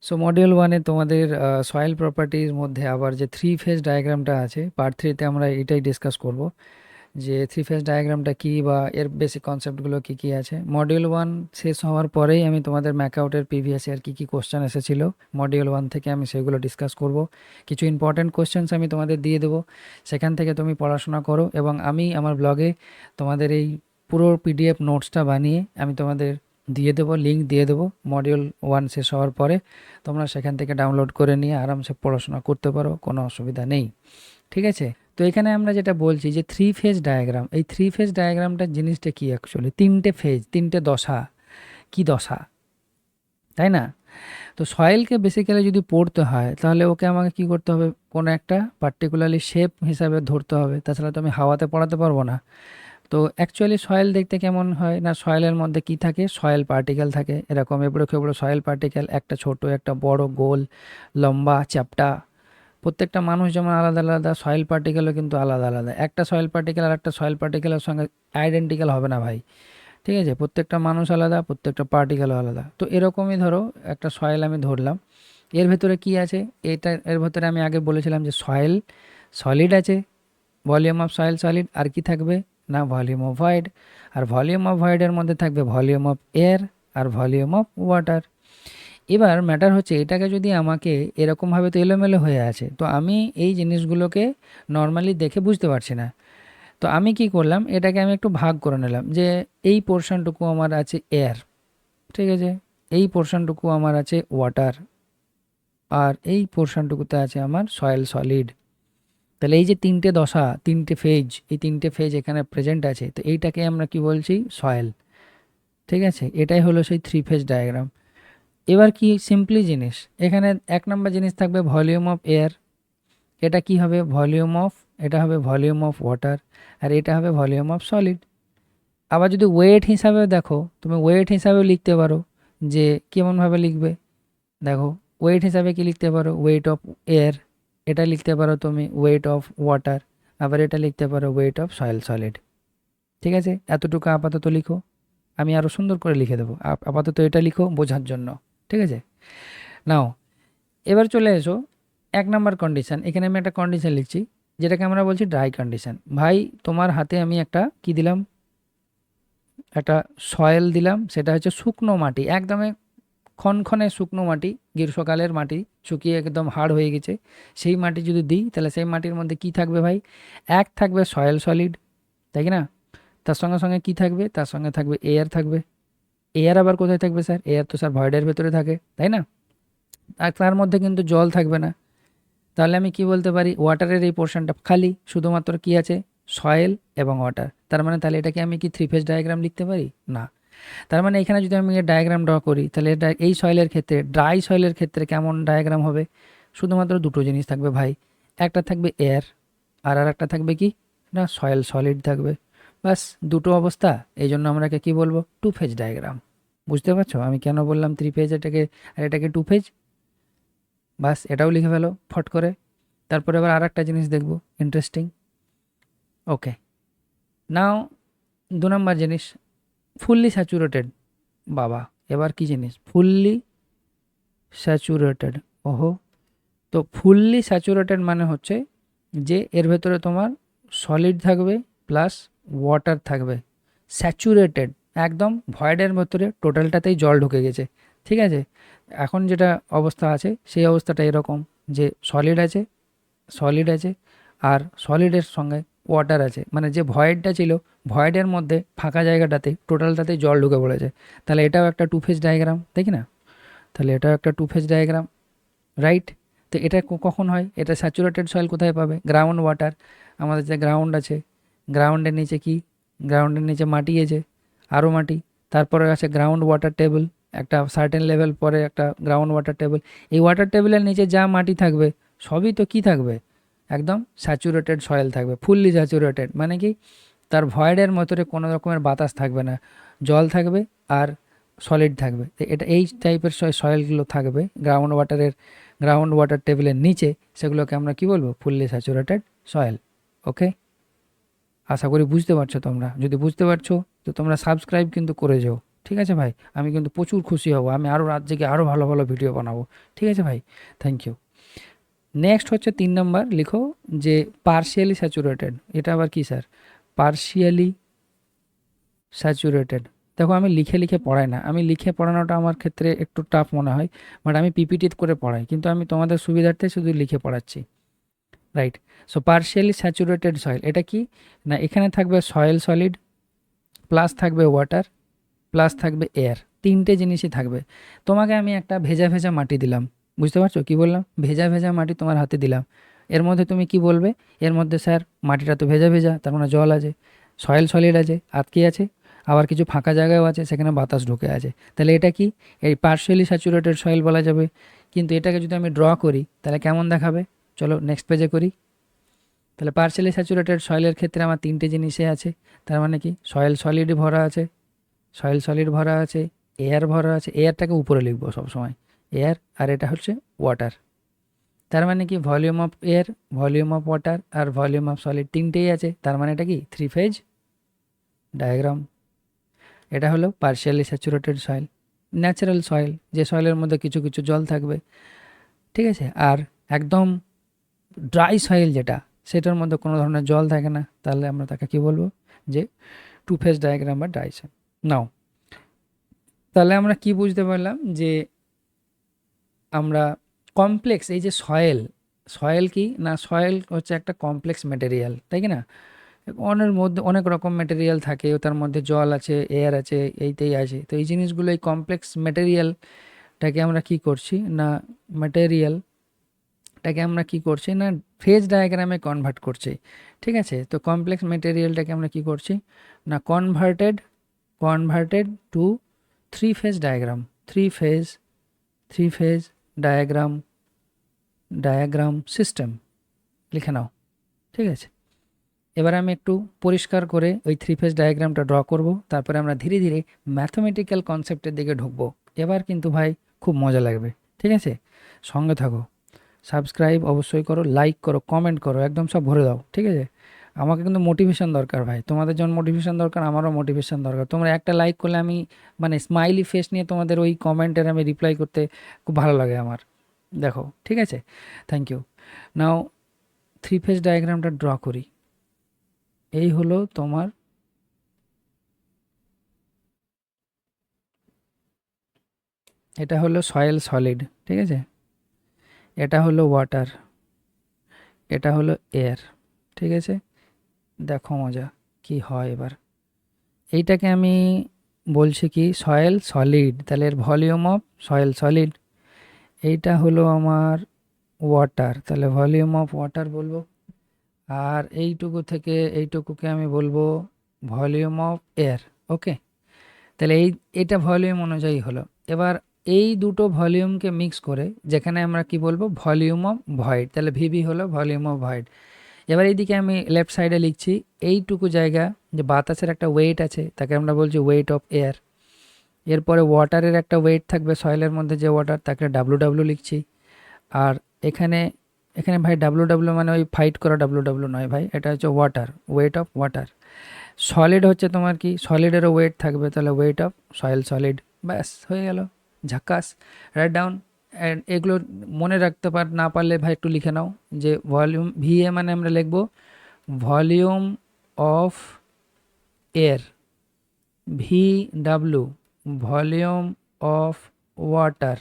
So module ওয়ানে তোমাদের soil প্রপার্টির মধ্যে আবার যে থ্রি ফেজ ডায়াগ্রামটা আছে, পার্ট থ্রিতে আমরা এটাই ডিসকাস করব যে থ্রি ফেজ ডায়াগ্রামটা কী বা এর বেসিক কনসেপ্টগুলো কী কী আছে। মডিউল ওয়ান শেষ হওয়ার পরেই আমি তোমাদের ম্যাকআউটের প্রিভিয়াস ইয়ার কী কী কোশ্চেন এসেছিলো মডিউল ওয়ান থেকে আমি সেগুলো ডিসকাস করব। কিছু ইম্পর্ট্যান্ট কোশ্চেন্স আমি তোমাদের দিয়ে দেবো, সেখান থেকে তুমি পড়াশোনা করো এবং আমি আমার ব্লগে তোমাদের এই পুরো পিডিএফ নোটসটা বানিয়ে আমি তোমাদের দিয়ে দেবো, লিঙ্ক দিয়ে দেবো। মডিউল ওয়ান শেষ হওয়ার পরে তোমরা সেখান থেকে ডাউনলোড করে নিয়ে আরামসে পড়াশোনা করতে পারো, কোনো অসুবিধা নেই। ঠিক আছে, তো এখানে আমরা যেটা বলছি যে থ্রি ফেজ ডায়াগ্রাম, এই থ্রি ফেজ ডায়াগ্রামটার জিনিসটা কি অ্যাকচুয়ালি, তিনটে ফেজ, তিনটে দশা, কি দশা, তাই না? তো সয়েলকে বেসিক্যালি যদি পড়তে হয় তাহলে ওকে আমাকে কি করতে হবে, কোনো একটা পার্টিকুলারলি শেপ হিসাবে ধরতে হবে, তাছাড়া তো আমি হাওয়াতে পড়াতে পারবো না। তো অ্যাকচুয়ালি সয়েল দেখতে কেমন হয় না, সয়েলের মধ্যে কি থাকে, সয়েল পার্টিকেল থাকে এরকম এবড়ো খেবড়ো সয়েল পার্টিকেল, একটা ছোট একটা বড়, গোল, লম্বা, চ্যাপ্টা। প্রত্যেকটা মানুষ যেমন আলাদা আলাদা, সয়েল পার্টিকেলও কিন্তু আলাদা আলাদা। একটা সয়েল পার্টিকেল আর একটা সয়েল পার্টিকেলের সঙ্গে আইডেন্টিক্যাল হবে না ভাই। ঠিক আছে, প্রত্যেকটা মানুষ আলাদা, প্রত্যেকটা পার্টিকেলও আলাদা। তো এরকমই ধরো একটা সয়েল আমি ধরলাম, এর ভেতরে কি আছে, এর ভেতরে আমি আগে বলেছিলাম যে সয়েল সলিড আছে, ভলিউম অফ সয়েল সলিড, আর কি থাকবে না ভলিউম অফ ভয়েড। আর ভলিউম অফ ভয়েডের মধ্যে থাকবে ভলিউম অফ এয়ার আর ভলিউম অফ ওয়াটার। এবার ম্যাটার হচ্ছে এটাকে যদি আমাকে এরকমভাবে তো এলোমেলো হয়ে আছে, তো আমি এই জিনিসগুলোকে নর্মালি দেখে বুঝতে পারছি না। তো আমি কি করলাম, এটাকে আমি একটু ভাগ করে নিলাম যে এই পোর্শনটুকু আমার আছে এয়ার, ঠিক আছে, এই পোর্শনটুকু আমার আছে ওয়াটার, আর এই পোর্শনটুকুতে আছে আমার সয়েল সলিড। তাহলে এই যে তিনটে দশা, তিনটে ফেজ, এই তিনটে ফেজ এখানে প্রেজেন্ট আছে, তো এইটাকে আমরা কি বলছি, সয়েল। ঠিক আছে, এটাই হলো সেই থ্রি ফেজ ডায়াগ্রাম। এবার কি সিম্পলি জিনিস, এখানে এক নম্বর জিনিস থাকবে ভলিউম অফ এয়ার, এটা কি হবে ভলিউম অফ, এটা হবে ভলিউম অফ ওয়াটার, আর এটা হবে ভলিউম অফ সলিড। আবার যদি ওয়েট হিসাবে দেখো, তুমি ওয়েট হিসাবেও লিখতে পারো, যে কেমনভাবে লিখবে দেখো, ওয়েট হিসাবে কি লিখতে পারো, ওয়েট অফ এয়ার, এটা লিখতে পারো তুমি ওয়েট অফ ওয়াটার, আবার এটা লিখতে পারো ওয়েট অফ সয়েল সলিড। ঠিক আছে, এতটুকু আপাতত লিখো, আমি আরও সুন্দর করে লিখে দেবো, আপাতত এটা লিখো বোঝার জন্য। ঠিক আছে, নাও এবার চলে এসো এক নাম্বার কন্ডিশন। এখানে আমি একটা কন্ডিশন লিখছি যেটাকে আমরা বলছি ড্রাই কন্ডিশন। ভাই তোমার হাতে আমি একটা কি দিলাম, একটা সয়েল দিলাম, সেটা হচ্ছে শুকনো মাটি, একদমই ক্ষণক্ষণে শুকনো মাটি, গ্রীষ্মকালের মাটি, শুকিয়ে একদম হাড় হয়ে গেছে। সেই মাটি যদি দিই তাহলে সেই মাটির মধ্যে কি থাকবে ভাই, এক থাকবে সয়েল সলিড, তাই কি না? তার সঙ্গে সঙ্গে কি থাকবে, তার সঙ্গে থাকবে এয়ার থাকবে। এয়ার আবার কোথায় থাকবে স্যার, এয়ার তো স্যার ভয়েডের ভেতরে থাকে, তাই না? আর তার মধ্যে কিন্তু জল থাকবে না। তাহলে আমি কি বলতে পারি, ওয়াটারের এই পোর্শনটা খালি, শুধুমাত্র কি আছে, সয়েল এবং ওয়াটার। তার মানে তাহলে এটাকে আমি কি থ্রি ফেজ ডায়াগ্রাম লিখতে পারি না? তার মানে এখানে যদি আমি ডায়াগ্রাম ড্র করি তাহলে এটা এই সয়েলের ক্ষেত্রে, ড্রাই সয়েলের ক্ষেত্রে কেমন ডায়াগ্রাম হবে, শুধুমাত্র দুটো জিনিস থাকবে ভাই, একটা থাকবে এয়ার আর একটা থাকবে কি না সয়েল সলিড থাকবে, বাস দুটো অবস্থা। এই জন্য আমরা একে কী বলবো, টু ফেজ ডায়াগ্রাম। বুঝতে পারছো আমি কেন বললাম থ্রি ফেজ এটাকে, আর এটাকে টু ফেজ? বাস এটাও লিখে ফেলো ফট করে। তারপরে আবার আর একটা জিনিস দেখবো ইন্টারেস্টিং। ওকে, নাও দু নম্বর জিনিস, ফুললি স্যাচুরেটেড। বাবা, এবার কি জিনিস ফুললি স্যাচুরেটেড, ওহো। তো ফুললি স্যাচুরেটেড মানে হচ্ছে যে এর ভেতরে তোমার সলিড থাকবে প্লাস ওয়াটার থাকবে, স্যাচুরেটেড, একদম ভয়েডের ভেতরে টোটালটাতেই জল ঢুকে গেছে। ঠিক আছে, এখন যেটা অবস্থা আছে সেই অবস্থাটা এরকম যে সলিড আছে, সলিড আছে, আর সলিডের সঙ্গে ওয়াটার আছে, মানে যে ভয়েডটা ছিল ভয়েডের মধ্যে ফাঁকা জায়গাটাতে টোটালটাতে জল ঢুকে পড়েছে। তাহলে এটাও একটা টু ফেজ ডায়াগ্রাম, তাই কি না? তাহলে এটাও একটা টু ফেজ ডায়াগ্রাম, রাইট? তো এটা কখন হয়, এটা স্যাচুরেটেড সয়েল কোথায় পাবে, গ্রাউন্ড ওয়াটার, আমাদের যে গ্রাউন্ড আছে, গ্রাউন্ডের নিচে কি, গ্রাউন্ডের নিচে মাটি আছে, আরও মাটি, তারপরে আছে গ্রাউন্ড ওয়াটার টেবল, একটা সার্টেন লেভেল পরে একটা গ্রাউন্ড ওয়াটার টেবল। এই ওয়াটার টেবিলের নিচে যা মাটি থাকবে সবই তো কি থাকবে, একদম স্যাচুরেটেড সয়েল থাকবে, ফুললি স্যাচুরেটেড, মানে কি তার ভয়েডের মতরে কোনো রকমের বাতাস থাকবে না, জল থাকবে আর সলিড থাকবে। তো এটা এই টাইপের সয়েলগুলো থাকবে গ্রাউন্ড ওয়াটার টেবিলের নিচে, সেগুলোকে আমরা কি বলবো, ফুললি স্যাচুরেটেড সয়েল। ওকে, আশা করি বুঝতে পারছো তোমরা, যদি বুঝতে পারছো তো তোমরা সাবস্ক্রাইব কিন্তু করে যাও। ঠিক ঠিক আছে ভাই? আমি কিন্তু প্রচুর খুশি হব, আমি আরও রাত জেগে আরও ভালো ভালো ভিডিও বানাবো। ঠিক আছে ভাই? Thank you. নেক্সট হচ্ছে 3 নম্বর, লিখো যে পার্শিয়ালি স্যাচুরেটেড। এটা আবার কি স্যার? Partially saturated. দেখো আমি লিখে লিখে পড়াই না, আমি লিখে পড়ানোটা আমার ক্ষেত্রে একটু টাফ মনে হয়, বাট আমি পিপিটি করে পড়াই, কিন্তু আমি তোমাদের সুবিধার্থে শুধু লিখে পড়াচ্ছি। Right. So partially saturated soil এটা কি? না, এখানে থাকবে সয়েল সলিড, প্লাস থাকবে ওয়াটার, প্লাস থাকবে এয়ার, তিনটে জিনিসই থাকবে। তোমাকে আমি একটা ভেজা ভেজা মাটি দিলাম, বুঝতে পারছো কি বললাম? ভেজা ভেজা মাটি তোমার হাতে দিলাম, এর মধ্যে তুমি কি বলবে? এর মধ্যে স্যার মাটিটা তো ভেজা ভেজা, তার মানে জল আছে, সয়েল সলিড আছে, আর কি আছে? আবার কিছু ফাঁকা জায়গাও আছে, সেখানে বাতাস ঢুকে আছে। তাহলে এটা কি? এই পার্শিয়ালি স্যাচুরেটেড সয়েল বলা যাবে। কিন্তু এটাকে যদি আমি ড্র করি তাহলে কেমন দেখাবে? চলো নেক্সট পেজে করি। তাহলে পার্শিয়ালি স্যাচুরেটেড সয়েলের ক্ষেত্রে আমার তিনটে জিনিসে আছে, তার মানে কি? সয়েল সলিড ভরা আছে, সয়েল সলিড ভরা আছে, এয়ার ভরা আছে, এয়ারটাকে উপরে লিখবো সবসময়, এয়ার, আর এটা হচ্ছে ওয়াটার। তার মানে কি? Volume of air, volume of water আর ভলিউম অফ সলিড তিনটেই আছে, তার মানে এটা কি? 3 ফেজ ডায়াগ্রাম। এটা হলো partially saturated soil, natural soil, যে সয়েলের মধ্যে কিছু কিছু জল থাকবে। ঠিক আছে? আর একদম ড্রাই সয়েল যেটা, সেটার মধ্যে কোনো ধরনের জল থাকে না, তাহলে আমরা তাকে কি বলবো? যে 2 ফেজ ডায়াগ্রাম বা ড্রাই সয়েল। নাও, তাহলে আমরা কি বুঝতে পারলাম? যে আমরা কমপ্লেক্স, এই যে সয়েল, সয়েল কি না? সয়েল হচ্ছে একটা কমপ্লেক্স ম্যাটেরিয়াল, তাই কি না? অনেক মধ্যে অনেক রকম ম্যাটেরিয়াল থাকে, তার মধ্যে জল আছে, এয়ার আছে, এইটাই আছে। তো এই জিনিসগুলো, এই কমপ্লেক্স ম্যাটেরিয়ালটাকে আমরা কি করছি না, ম্যাটেরিয়ালটাকে আমরা কি করছি না, ফেজ ডায়াগ্রামে কনভার্ট করছি। ঠিক আছে? তো কমপ্লেক্স ম্যাটেরিয়ালটাকে আমরা কি করছি না, converted to 3 phase diagram, three phase diagram system লিখে নাও। ঠিক আছে? এবার আমি একটু পরিষ্কার করে ওই 3 ফেজ ডায়াগ্রামটা ড্র করব, তারপরে আমরা ধীরে ধীরে ম্যাথমেটিক্যাল কনসেপ্টের দিকে ঢুকবো। এবার কিন্তু ভাই খুব মজা লাগবে। ঠিক আছে? সঙ্গে থাকো, সাবস্ক্রাইব অবশ্যই করো, লাইক করো, কমেন্ট করো, একদম সব ভরে দাও। ঠিক আছে? আমাকে কিন্তু মোটিভেশন দরকার ভাই, তোমাদের যেমন মোটিভেশন দরকার, আমারও মোটিভেশন দরকার। তোমরা একটা লাইক করলে আমি, মানে স্মাইলি ফেস নিয়ে তোমাদের ওই কমেন্টের আমি রিপ্লাই করতে খুব ভালো লাগে আমার। দেখো, ঠিক আছে? Thank you. নাও 3 ফেজ ডায়াগ্রামটা ড্র করি। এই হলো তোমার, এটা হলো সয়েল সলিড, ঠিক আছে? এটা হলো ওয়াটার, এটা হলো এয়ার। ঠিক আছে? দেখো মজা কি হয় এবার। এইটাকে আমি বলছি কি? সয়েল সলিড, তাহলে এর ভলিউম অফ সয়েল সলিড। এইটা হলো আমার ওয়াটার, তাহলে ভলিউম অফ ওয়াটার বলবো। আর এইটুকু থেকে এইটুকুকে আমি বলবো ভলিউম অফ এয়ার। ওকে? তাহলে এটা ভলিউম অনুযায়ী হলো। এবার এই দুটো ভলিউমকে মিক্স করে যেখানে আমরা কি বলবো? ভলিউম অফ ভয়েড, তাহলে ভিভি হলো ভলিউম অফ ভয়েড। এবার এইদিকে আমি লেফট সাইডে লিখছি এইটুকু জায়গা, যে বাতাসের একটা ওয়েট আছে, তাকে আমরা বলছি ওয়েট অফ এয়ার। এরপরে ওয়াটারের একটা ওয়েট থাকবে, সয়েলের মধ্যে যে ওয়াটার, তাকে ডাব্লু ডাব্লু লিখছি। আর এখানে এখানে ভাই ডাব্লু ডাব্লু মানে ওই ফাইট করা ডাব্লু ডাব্লু নয় ভাই, এটা হচ্ছে water, wait of water. Solid হচ্ছে তোমার কি? সলিডেরও ওয়েট থাকবে, তাহলে ওয়েট অফ সয়েল সলিড। ব্যাস হয়ে গেল, ঝাক্কাস। Write down. অ্যান্ড এগুলো মনে রাখতে না পারলে ভাই একটু লিখে নাও, যে ভলিউম ভিএ মানে আমরা লিখব volume of air, V W volume of water,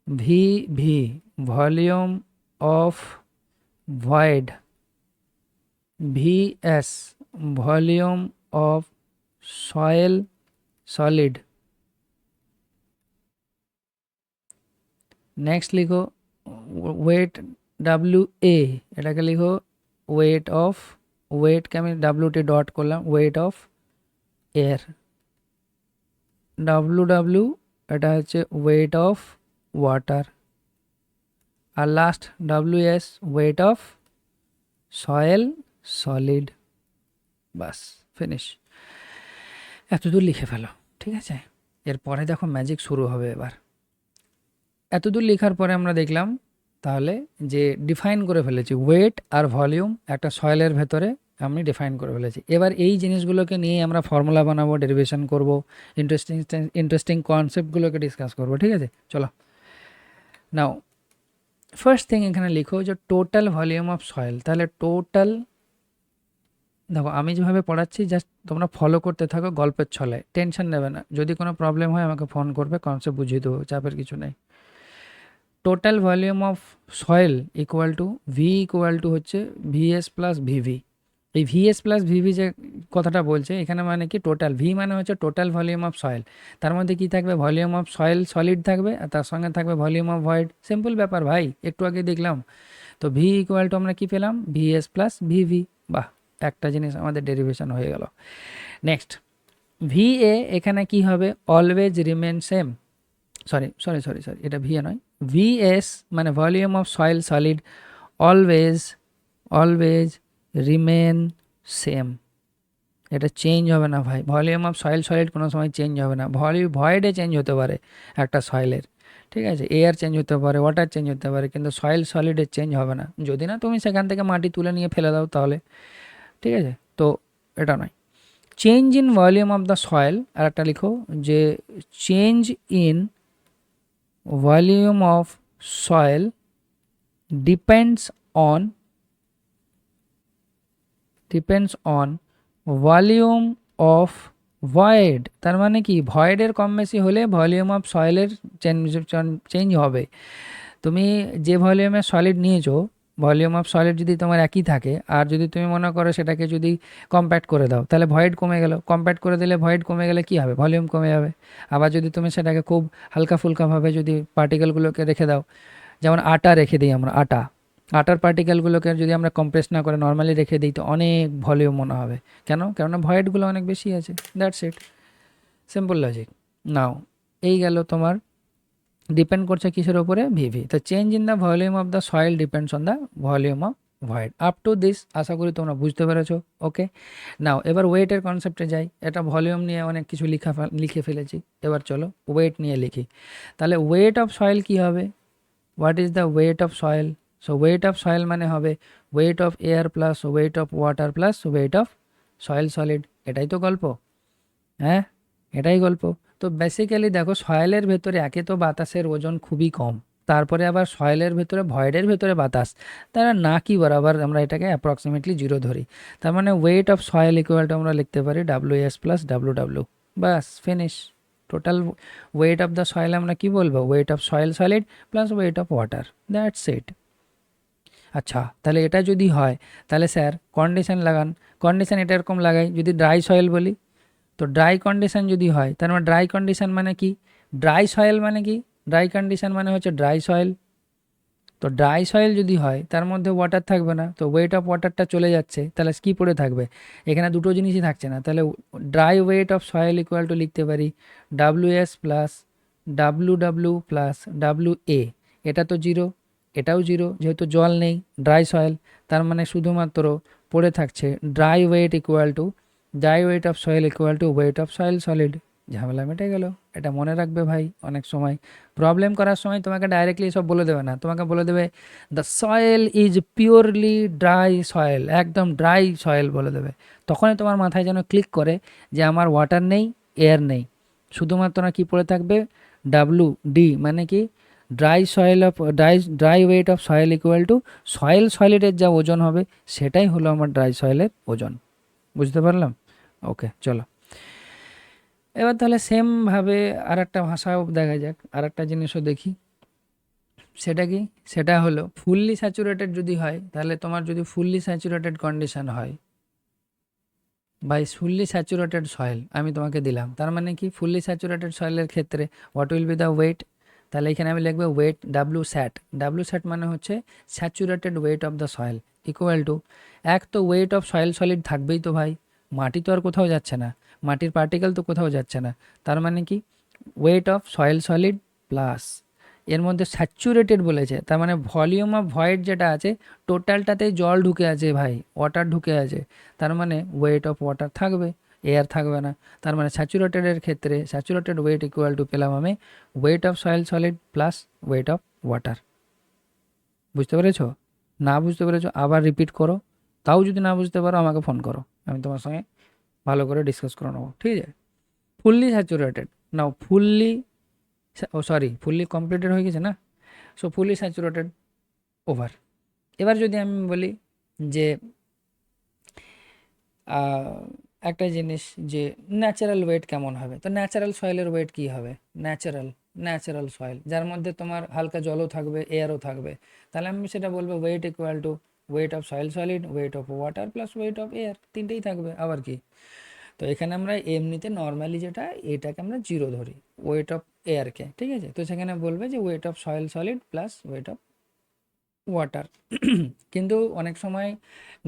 V V volume of void, V S volume of soil solid. Next লিখো ওয়েট ডাব্লিউ এ, এটাকে লিখো ওয়েট অফ, ওয়েটকে আমি ডাব্লিউটি ডট করলাম, weight of air. W W এটা হচ্ছে weight of water. আর last W S weight of soil solid. বাস, ফিনিশ। এতদূর লিখে ফেলো। ঠিক আছে? এরপরে দেখো ম্যাজিক শুরু হবে এবার। এতদূর লেখার পরে আমরা দেখলাম তাহলে যে ডিফাইন করে ফেলেছি ওয়েট আর ভলিউম একটা সয়েলের ভেতরে আমি ডিফাইন করে ফেলেছি। এবার এই জিনিসগুলোকে নিয়ে আমরা ফর্মুলা বানাবো, ডেরিভেশন করব, ইন্টারেস্টিং ইন্টারেস্টিং কনসেপ্টগুলোকে ডিসকাস করবো, ঠিক আছে? চলো নাও ফার্স্ট থিং এখানে লিখো যে টোটাল ভলিউম অফ সয়েল। তাহলে টোটাল, দেখো আমি যেভাবে পড়াচ্ছি জাস্ট তোমরা ফলো করতে থাকো গল্পের ছলে, টেনশন নেবে না। যদি কোনো প্রবলেম হয় আমাকে ফোন করবে, কনসেপ্ট বুঝিয়ে দেবো, চাপের কিছু নেই। Total volume of soil equal to V equal to হচ্ছে ভিএস প্লাস ভিভি। এই ভিএস প্লাস ভিভি যে কথাটা বলছে এখানে মানে কি টোটাল, ভি মানে হচ্ছে টোটাল ভলিউম অফ সয়েল। তার মধ্যে কি থাকবে? ভলিউম অফ সয়েল সলিড থাকবে, আর তার সঙ্গে থাকবে ভলিউম অফ ভয়েড। সিম্পল ব্যাপার ভাই, একটু আগে দেখলাম তো। ভি ইকুয়াল টু আমরা কি পেলাম? V S plus V V. বাহ, একটা জিনিস আমাদের ডেরিভেশন হয়ে গেল। নেক্সট, ভিএ এখানে কি হবে? Always remain same. Sorry sorry sorry sorry, এটা ভিএ নয়, ভিএস মানে volume of soil solid always always remain same. এটা চেঞ্জ হবে না ভাই। ভলিউম অফ সয়েল সলিড কোনো সময় চেঞ্জ হবে না। ভয়েডে চেঞ্জ হতে পারে একটা সয়েলের, ঠিক আছে? এয়ার চেঞ্জ হতে পারে, ওয়াটার চেঞ্জ হতে পারে, কিন্তু সয়েল সলিডের চেঞ্জ হবে না, যদি না তুমি সেখান থেকে মাটি তুলে নিয়ে ফেলে দাও তাহলে, ঠিক আছে? তো এটা নয়। Change in volume of the soil, আর একটা লিখো যে change in volume of soil depends on volume of void. তার মানে কি ভয়েডের কম বেশি হলে ভলিউম অফ সয়েলের চেঞ্জ হবে। তুমি যে ভলিউমে সলিড নিয়েছো, ভলিউম অফ সলিড যদি তোমার একই থাকে, আর যদি তুমি মনে করো সেটাকে যদি কম্প্যাক্ট করে দাও তাহলে ভয়েড কমে গেল। কম্প্যাক্ট করে দিলে ভয়েড কমে গেলে কি হবে? ভলিউম কমে যাবে। আবার যদি তুমি সেটাকে খুব হালকা ফুলকাভাবে যদি পার্টিকেলগুলোকে রেখে দাও, যেমন আটা রেখে দিই আমরা, আটার পার্টিকেলগুলোকে যদি আমরা কম্প্রেস না করে নর্মালি রেখে দিই তো অনেক ভলিউম মনে হবে। কেন? কেননা ভয়েডগুলো অনেক বেশি আছে। That's it, simple logic. Now এই গেল তোমার, ডিপেন্ড করছে কিসের ওপরে? ভিভি। তো change in the volume of the soil depends on the volume of void. Up to this আশা করি তোমরা বুঝতে পেরেছো। ওকে, নাও এবার ওয়েটের কনসেপ্টে যাই। এটা ভলিউম নিয়ে অনেক কিছু লিখে ফেলেছি, এবার চলো ওয়েট নিয়ে লিখি। তাহলে ওয়েট অফ সয়েল কি হবে? What is the wait of soil? So wait of soil মানে হবে wait of air plus weight of water plus weight of soil solid. এটাই তো গল্প, হ্যাঁ এটাই গল্প। তো বেসিক্যালি দেখো সয়েলের ভেতরে একে তো বাতাসের ওজন খুবই কম, তারপরে আবার সয়েলের ভেতরে ভয়েডের ভেতরে বাতাস, তারা না কি বরাবর আমরা এটাকে অ্যাপ্রক্সিমেটলি জিরো ধরি। তার মানে wait of soil equal to আমরা লিখতে পারি W S plus W W. Bus finish. Total wait of the soil আমরা কি বলবো? Wait of soil solid plus weight of water, that's it. আচ্ছা, তাহলে এটা যদি হয় তাহলে স্যার কন্ডিশন লাগান। কন্ডিশন এটা এরকম লাগাই, যদি ড্রাই সয়েল বলি তো ড্রাই কন্ডিশন যদি হয়, তার মানে ড্রাই কন্ডিশন মানে কি? ড্রাই সয়েল মানে কি? ড্রাই কন্ডিশন মানে হচ্ছে ড্রাই সয়েল। তো ড্রাই সয়েল যদি হয় তার মধ্যে ওয়াটার থাকবে না, তো ওয়েট অফ ওয়াটারটা চলে যাচ্ছে, তাহলে কি পড়ে থাকবে? এখানে দুটো জিনিসই থাকছে না। তাহলে dry weight of soil equal two লিখতে পারি W S plus W W plus W A. এটা তো জিরো, এটাও জিরো, যেহেতু জল নেই ড্রাই সয়েল, তার মানে শুধুমাত্র পড়ে থাকছে dry weight equal to dry weight of soil equal to weight of soil solid. ঝামেলা মিটে গেল। এটা মনে রাখবে ভাই, অনেক সময় প্রবলেম করার সময় তোমাকে ডাইরেক্টলি সব বলে দেবে না, তোমাকে বলে দেবে the soil is purely dry soil, একদম ড্রাই সয়েল বলে দেবে। তখনই তোমার মাথায় যেন ক্লিক করে যে আমার ওয়াটার নেই, এয়ার নেই, শুধুমাত্র না কি পড়ে থাকবে? ডাব্লু ডি, মানে কি dry soil of dry weight of soil equal to soil সলিডের যা ওজন হবে সেটাই হলো আমার ড্রাই সয়েলের ওজন। বুঝতে পারলাম? ওকে চলো এবার তাহলে সেমভাবে আর একটা ভাষাও দেখা যাক, আর একটা জিনিসও দেখি। সেটা কি? সেটা হলো ফুললি স্যাচুরেটেড যদি হয়, তাহলে তোমার যদি ফুললি স্যাচুরেটেড কন্ডিশন হয় বাই ফুললি স্যাচুরেটেড সয়েল আমি তোমাকে দিলাম, তার মানে কি ফুললি স্যাচুরেটেড সয়েলের ক্ষেত্রে what will be the weight? তাহলে এখানে আমি লিখবো weight W sat. W sat মানে হচ্ছে saturated weight of the soil equal to, এক তো ওয়েট অফ সয়েল সলিড থাকবেই তো ভাই, মাটি তো আর কোথাও যাচ্ছে না, মাটির পার্টিকেল তো কোথাও যাচ্ছে না, তার মানে কি wait of soil solid plus এর মধ্যে স্যাচুরেটেড বলেছে, তার মানে ভলিউম অফ ভয়েড যেটা আছে টোটালটাতে জল ঢুকে আছে ভাই, ওয়াটার ঢুকে আছে, তার মানে ওয়েট অফ ওয়াটার থাকবে, এয়ার থাকবে না। তার মানে স্যাচুরেটেডের ক্ষেত্রে স্যাচুরেটেড ওয়েট ইকুয়াল টু পেলাম আমি weight of soil solid plus weight of water. বুঝতে পেরেছো? না বুঝতে পেরেছো আবার রিপিট করো, তাও যদি না বুঝতে পারো আমাকে ফোন করো, আমি তোমার সঙ্গে ভালো করে ডিসকাস করে নেবো, ঠিক আছে? ফুললি স্যাচুরেটেড, নাও ফুললি, ও সরি, ফুললি কমপ্লিটেড হয়ে গেছে না, সো ফুললি স্যাচুরেটেড ওভার। এবার যদি আমি বলি যে একটা জিনিস যে ন্যাচারাল ওয়েট কেমন হবে, তো ন্যাচারাল সয়েলের ওয়েট কী হবে? ন্যাচারাল সয়েল যার মধ্যে তোমার হালকা জলও থাকবে, এয়ারও থাকবে, তাহলে আমি সেটা বলবো weight equal to weight of soil solid, weight of water plus weight of air, তিনটেই থাকবে, আবার কি? তো এখানে আমরা এমনিতে নর্মালি যেটা, এটাকে আমরা জিরো ধরি, ওয়েট অফ এয়ারকে, ঠিক আছে? তো সেখানে বলবে যে weight of soil solid plus weight of water. কিন্তু অনেক সময়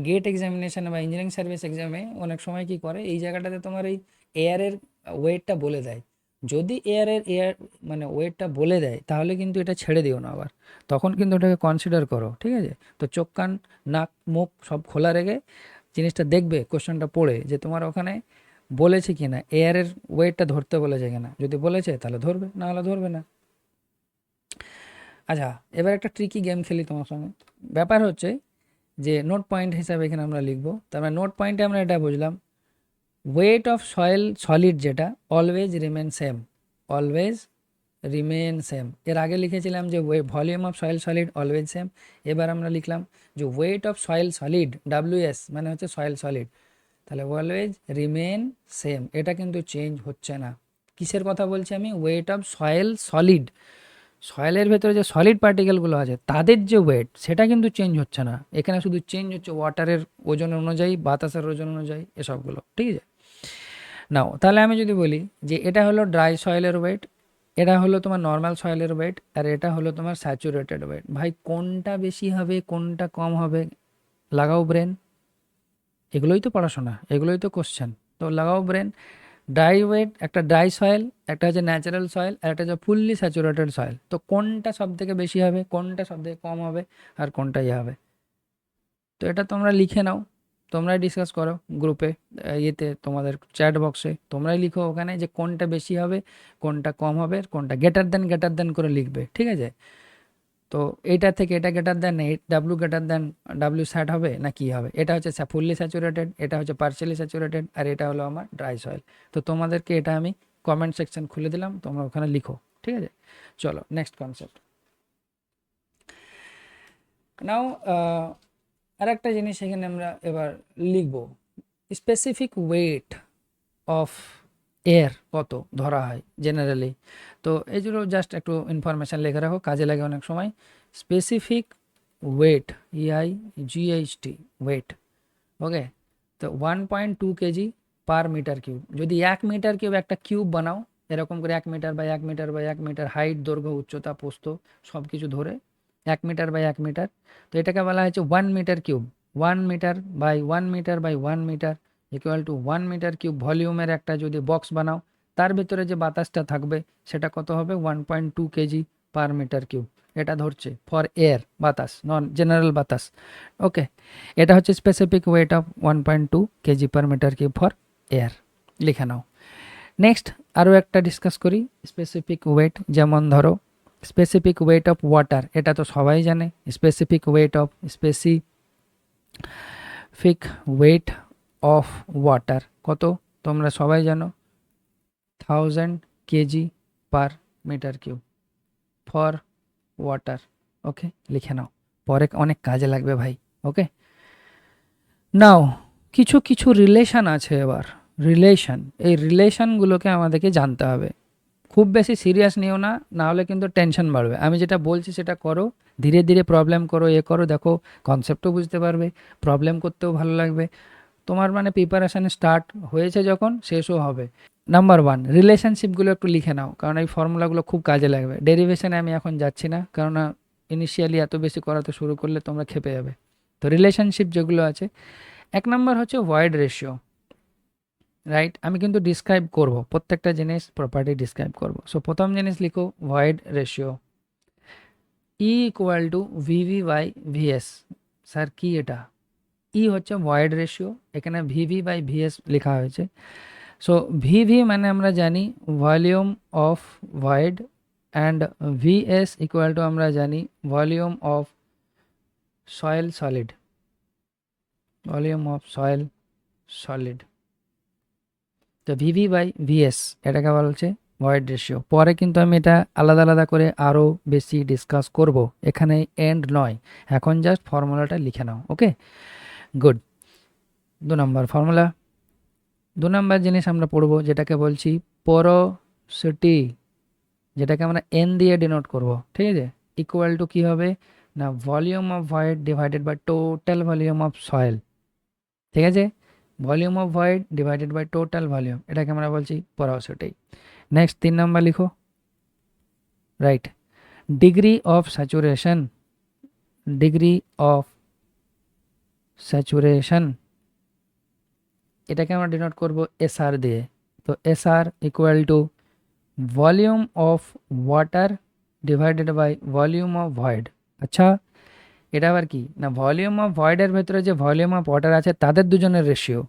গেট এক্সামিনেশানে বা ইঞ্জিনিয়ারিং সার্ভিস এক্সামে অনেক সময় কি করে, এই জায়গাটাতে তোমার এই এয়ারের ওয়েটটা বলে দেয়। যদি এয়ার মানে ওয়েটটা বলে দেয়, তাহলে কিন্তু এটা ছেড়ে দিও না আবার, তখন কিন্তু ওটাকে কনসিডার করো, ঠিক আছে? তো চোখ কান নাক মুখ সব খোলা রেখে জিনিসটা দেখবে, কোশ্চেনটা পড়ে যে তোমার ওখানে বলেছে কি না, এয়ারের ওয়েটটা ধরতে বলেছে কিনা, যদি বলেছে তাহলে ধরবে, না হলে ধরবে না। আচ্ছা, এবার একটা ট্রিকি গেম খেলি তোমার সঙ্গে। ব্যাপার হচ্ছে যে নোট পয়েন্ট হিসাবে এখানে আমরা লিখবো, তার মানে নোট পয়েন্টে আমরা এটা বুঝলাম, ওয়েট অফ সয়েল সলিড যেটা always remain same, always remain same. এর আগে লিখেছিলাম যে volume of soil solid always same. এবার আমরা লিখলাম যে weight of soil solid, W S মানে হচ্ছে সয়েল সলিড, তাহলে অলওয়েজ রিমেন সেম, এটা কিন্তু চেঞ্জ হচ্ছে না। কিসের কথা বলছি আমি? ওয়েট অফ সয়েল সলিড, সয়েলের ভেতরে যে সলিড পার্টিকেলগুলো আছে তাদের যে ওয়েট, সেটা কিন্তু চেঞ্জ হচ্ছে না। এখানে শুধু চেঞ্জ হচ্ছে ওয়াটারের ওজন অনুযায়ী, বাতাসের ওজন অনুযায়ী, এসবগুলো, ঠিক আছে? নাও তাহলে আমি যদি বলি যে এটা হলো ড্রাই সয়েলের ওয়েট, এটা হলো তোমার নর্মাল সয়েলের ওয়েট, আর এটা হলো তোমার স্যাচুরেটেড ওয়েট, ভাই কোনটা বেশি হবে কোনটা কম হবে? লাগাও ব্রেন, এগুলোই তো পড়াশোনা, এগুলোই তো কোশ্চেন, তো লাগাও ব্রেন। ড্রাই ওয়েট, একটা ড্রাই সয়েল, একটা হচ্ছে ন্যাচারাল সয়েল, আর একটা হচ্ছে ফুললি স্যাচুরেটেড সয়েল, তো কোনটা সব থেকে বেশি হবে, কোনটা সব থেকে কম হবে, আর কোনটা ইয়ে হবে? তো এটা তোমরা লিখে নাও, তোমরাই ডিসকাস করো গ্রুপে, ইয়েতে তোমাদের চ্যাট বক্সে তোমরাই লিখো ওখানে যে কোনটা বেশি হবে, কোনটা কম হবে, কোনটা গ্রেটার দেন করে লিখবে, ঠিক আছে? তো এইটা থেকে এটা greater than, W greater than W sat হবে না কি হবে? এটা হচ্ছে ফুললি স্যাচুরেটেড, এটা হচ্ছে পার্শিয়ালি স্যাচুরেটেড, আর এটা হলো আমার ড্রাই সয়েল। তো তোমাদেরকে এটা আমি কমেন্ট সেকশন খুলে দিলাম, তোমরা ওখানে লিখো, ঠিক আছে? চলো নেক্সট কনসেপ্ট। নাও আর একটা জিনিস এখানে আমরা এবার লিখব, স্পেসিফিক ওয়েট অফ এয়ার কত ধরা হয় জেনারেলি। তো এই জন্য জাস্ট একটু ইনফরমেশান লিখে রাখো, কাজে লাগে অনেক সময়। স্পেসিফিক ওয়েট, EIGHT, ওয়েট, ওকে? তো 1.2 কেজি পার মিটার কিউব। যদি 1 মিটার কিউব একটা কিউব বানাও, এরকম করে 1 metre by 1 metre by 1 metre, height দৈর্ঘ্য উচ্চতা প্রস্থ সব কিছু ধরে 1 মিটার বাই 1 মিটার, তো এটাকে বলা হয়েছে 1 metre cube. 1 metre by 1 metre by 1 metre equal to 1 metre cube ভলিউমের একটা যদি বক্স বানাও, তার ভেতরে যে বাতাসটা থাকবে সেটা কত হবে? 1.2 কেজি পার মিটার কিউব। এটা ধরছে ফর এয়ার, বাতাস, নন জেনারেল বাতাস, ওকে? এটা হচ্ছে specific weight of 1.2 K G per metre cube for air, লিখে নাও। নেক্সট আরও একটা ডিসকাস করি স্পেসিফিক ওয়েট, যেমন ধরো স্পেসিফিক ওয়েট অফ ওয়াটার, এটা তো সবাই জানে। স্পেসিফিক ওয়েট অফ ওয়াটার কত তোমরা সবাই জানো? 1000 KG per metre cube for water, okay? লিখে নাও, পরে অনেক কাজে লাগবে ভাই, ওকে? নাও কিছু কিছু রিলেশন আছে, এবার রিলেশন, এই রিলেশনগুলোকে আমাদেরকে জানতে হবে। খুব বেশি সিরিয়াস নিও না, না হলে কিন্তু টেনশন বাড়বে। আমি যেটা বলছি সেটা করো, ধীরে ধীরে প্রবলেম করো, করো, দেখো কনসেপ্টও বুঝতে পারবে, প্রবলেম করতেও ভালো লাগবে তোমার, মানে প্রিপারেশান স্টার্ট হয়েছে যখন শেষও হবে। নাম্বার ওয়ান, রিলেশনশিপগুলো একটু লিখে নাও, কারণ এই ফর্মুলাগুলো খুব কাজে লাগবে। ডেরিভেশনে আমি এখন যাচ্ছি না, কারণ ইনিশিয়ালি এত বেশি করাতে শুরু করলে তোমরা খেপে যাবে। তো রিলেশনশিপ যেগুলো আছে, 1 নম্বর হচ্ছে ভয়েড রেশিও, রাইট? আমি কিন্তু ডিসক্রাইব করব, প্রত্যেকটা জিনিস প্রপার্টি ডিসক্রাইব করব। সো প্রথম জিনিস লিখো void ratio, e equal to VV by VS. Sir কি এটা? ই হচ্ছে ভয়েড রেশিও, এখানে ভিভি বাই ভিএস লেখা হয়েছে। সো ভিভি মানে আমরা জানি volume of void, and VS equal to আমরা জানি volume of soil solid, volume of soil solid. তো ভিভি বাই ভিএস এটাকে বলা হচ্ছে ভয়েড রেশিও। পরে কিন্তু আমি এটা আলাদা আলাদা করে আরও বেশি ডিসকাস করব, এখানে এন্ড নয়, এখন জাস্ট ফর্মুলাটা লিখে নাও। ওকে, গুড। 2 নম্বর ফর্মুলা, 2 নম্বর জিনিস আমরা পড়বো যেটাকে বলছি পোরোসিটি, যেটাকে আমরা এন দিয়ে ডিনোট করব, ঠিক আছে। ইকুয়াল টু কী হবে না volume of void divided by total volume of soil, ঠিক আছে। Volume of void divided by total volume, এটাকে আমরা বলছি পোরোসিটি। নেক্সট 3 নম্বর লিখো, right. Degree of saturation, degree of saturation এটাকে আমরা ডিনোট করব এসআর দিয়ে। তো SR equal to volume of water divided by volume of void. আচ্ছা, এটা আবার কি না ভলিউম অফ ভয়েডের ভেতরে যে ভলিউম অফ ওয়াটার আছে তাদের দুজনের রেশিও।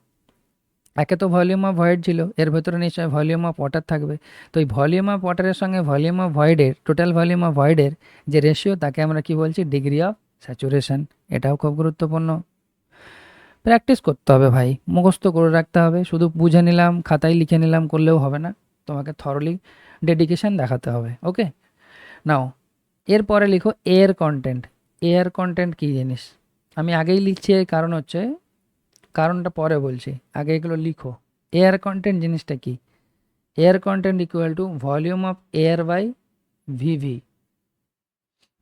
একে তো ভলিউম অফ ভয়েড ছিল, এর ভেতরে নিশ্চয়ই ভলিউম অফ ওয়াটার থাকবে। তো এই ভলিউম অফ ওয়াটারের সঙ্গে ভলিউম অফ ভয়েডের, টোটাল ভলিউম অফ ভয়েডের যে রেশিও তাকে আমরা কি বলছি ডিগ্রি অফ স্যাচুরেশন। এটাও খুব গুরুত্বপূর্ণ, প্র্যাকটিস করতে হবে ভাই, মুখস্থ করে রাখতে হবে। শুধু বুঝে নিলাম খাতায় লিখে নিলাম করলেও হবে না, তোমাকে থরলি ডেডিকেশন দেখাতে হবে। ওকে, নাও এরপরে লিখো এয়ার কন্টেন্ট। এয়ার কন্টেন্ট কী জিনিস আমি আগেই লিখছি, এর কারণ হচ্ছে, কারণটা পরে বলছি, আগে এগুলো লিখো। এয়ার কন্টেন্ট জিনিসটা কি? Air content equal to volume of air by VV.